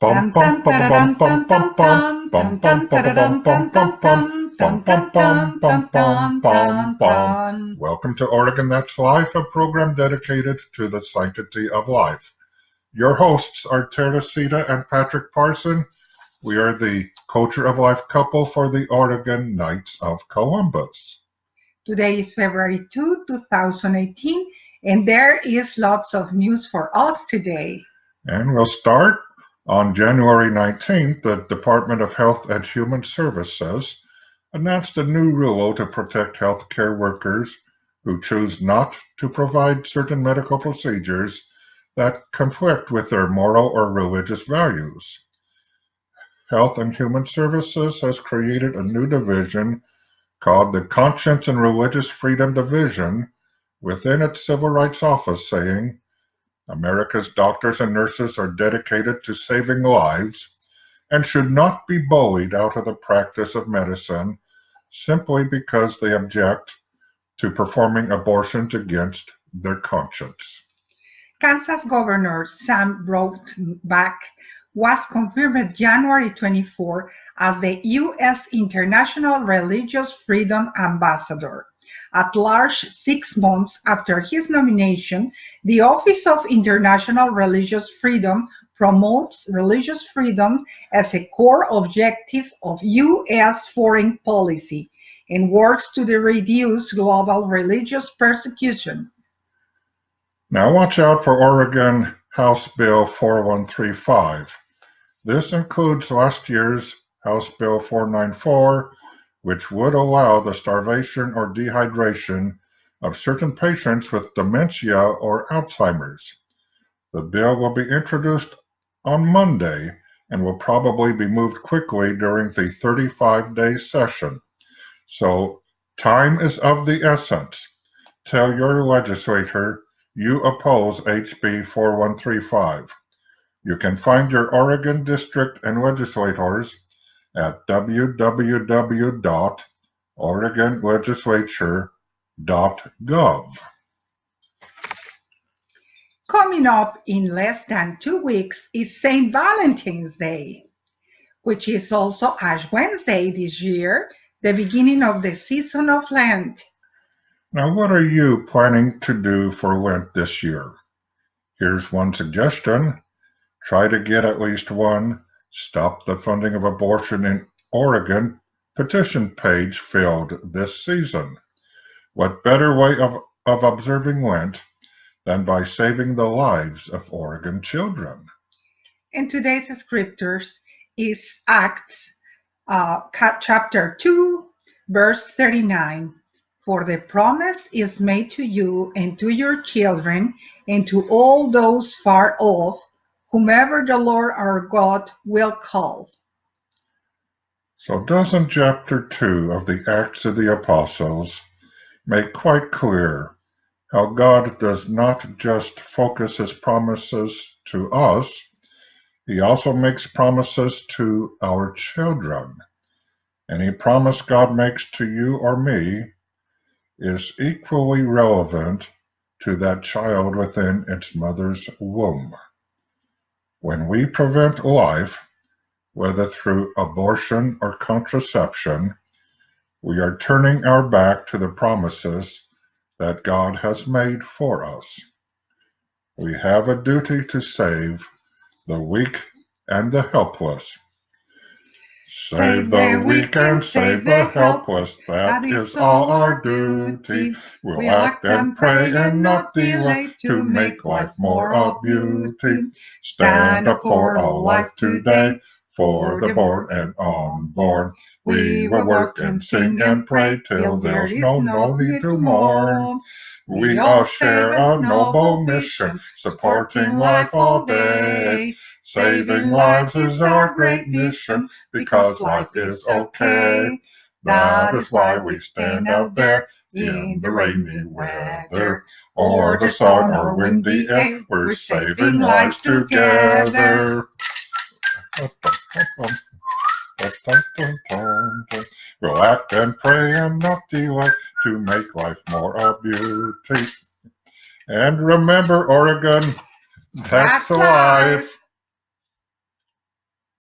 Bum bum bum bum bum bum bum bum bum bum bum bum bum bum bum bum bum bum bum bum. Welcome to Oregon That's Life, a program dedicated to the sanctity of life. Your hosts are Teresita and Patrick Parson. We are the Culture of Life couple for the Oregon Knights of Columbus. Today is February 2, 2018, and there is lots of news for us today. And we'll start on January 19th. The Department of Health and Human Services announced a new rule to protect healthcare workers who choose not to provide certain medical procedures that conflict with their moral or religious values. Health and Human Services has created a new division called the Conscience and Religious Freedom Division within its Civil Rights Office, saying, America's doctors and nurses are dedicated to saving lives and should not be bullied out of the practice of medicine simply because they object to performing abortions against their conscience. Kansas Governor Sam Brownback was confirmed January 24 as the U.S. International Religious Freedom Ambassador. At large 6 months after his nomination, the Office of International Religious Freedom promotes religious freedom as a core objective of U.S. foreign policy and works to reduce global religious persecution. Now watch out for Oregon House Bill 4135. This includes last year's House Bill 494, which would allow the starvation or dehydration of certain patients with dementia or Alzheimer's. The bill will be introduced on Monday and will probably be moved quickly during the 35-day session. So time is of the essence. Tell your legislator you oppose HB 4135. You can find your Oregon district and legislators at www.oregonlegislature.gov. Coming up in less than 2 weeks is St. Valentine's Day, which is also Ash Wednesday this year, the beginning of the season of Lent. Now, what are you planning to do for Lent this year? Here's one suggestion. Try to get at least one Stop the Funding of Abortion in Oregon petition page filled this season. What better way of observing Lent than by saving the lives of Oregon children? And today's scriptures is Acts chapter 2, verse 39. For the promise is made to you and to your children and to all those far off, whomever the Lord our God will call. So doesn't chapter 2 of the Acts of the Apostles make quite clear how God does not just focus his promises to us, he also makes promises to our children. Any promise God makes to you or me is equally relevant to that child within its mother's womb. When we prevent life, whether through abortion or contraception, we are turning our back to the promises that God has made for us. We have a duty to save the weak and the helpless. Save the weak and save the helpless, that is all our duty. We'll act and pray and not delay to make life more of beauty. Stand up for a life today, for the born and unborn. We will work and sing and pray till there's no need to mourn. We all share a noble mission, supporting life all day. Saving lives is our great mission, because life is okay. That is why we stand out there in the rainy weather, or the sun or windy air. We're saving lives together. We'll act and pray and not delay to make life more of beauty. And remember, Oregon, that's life.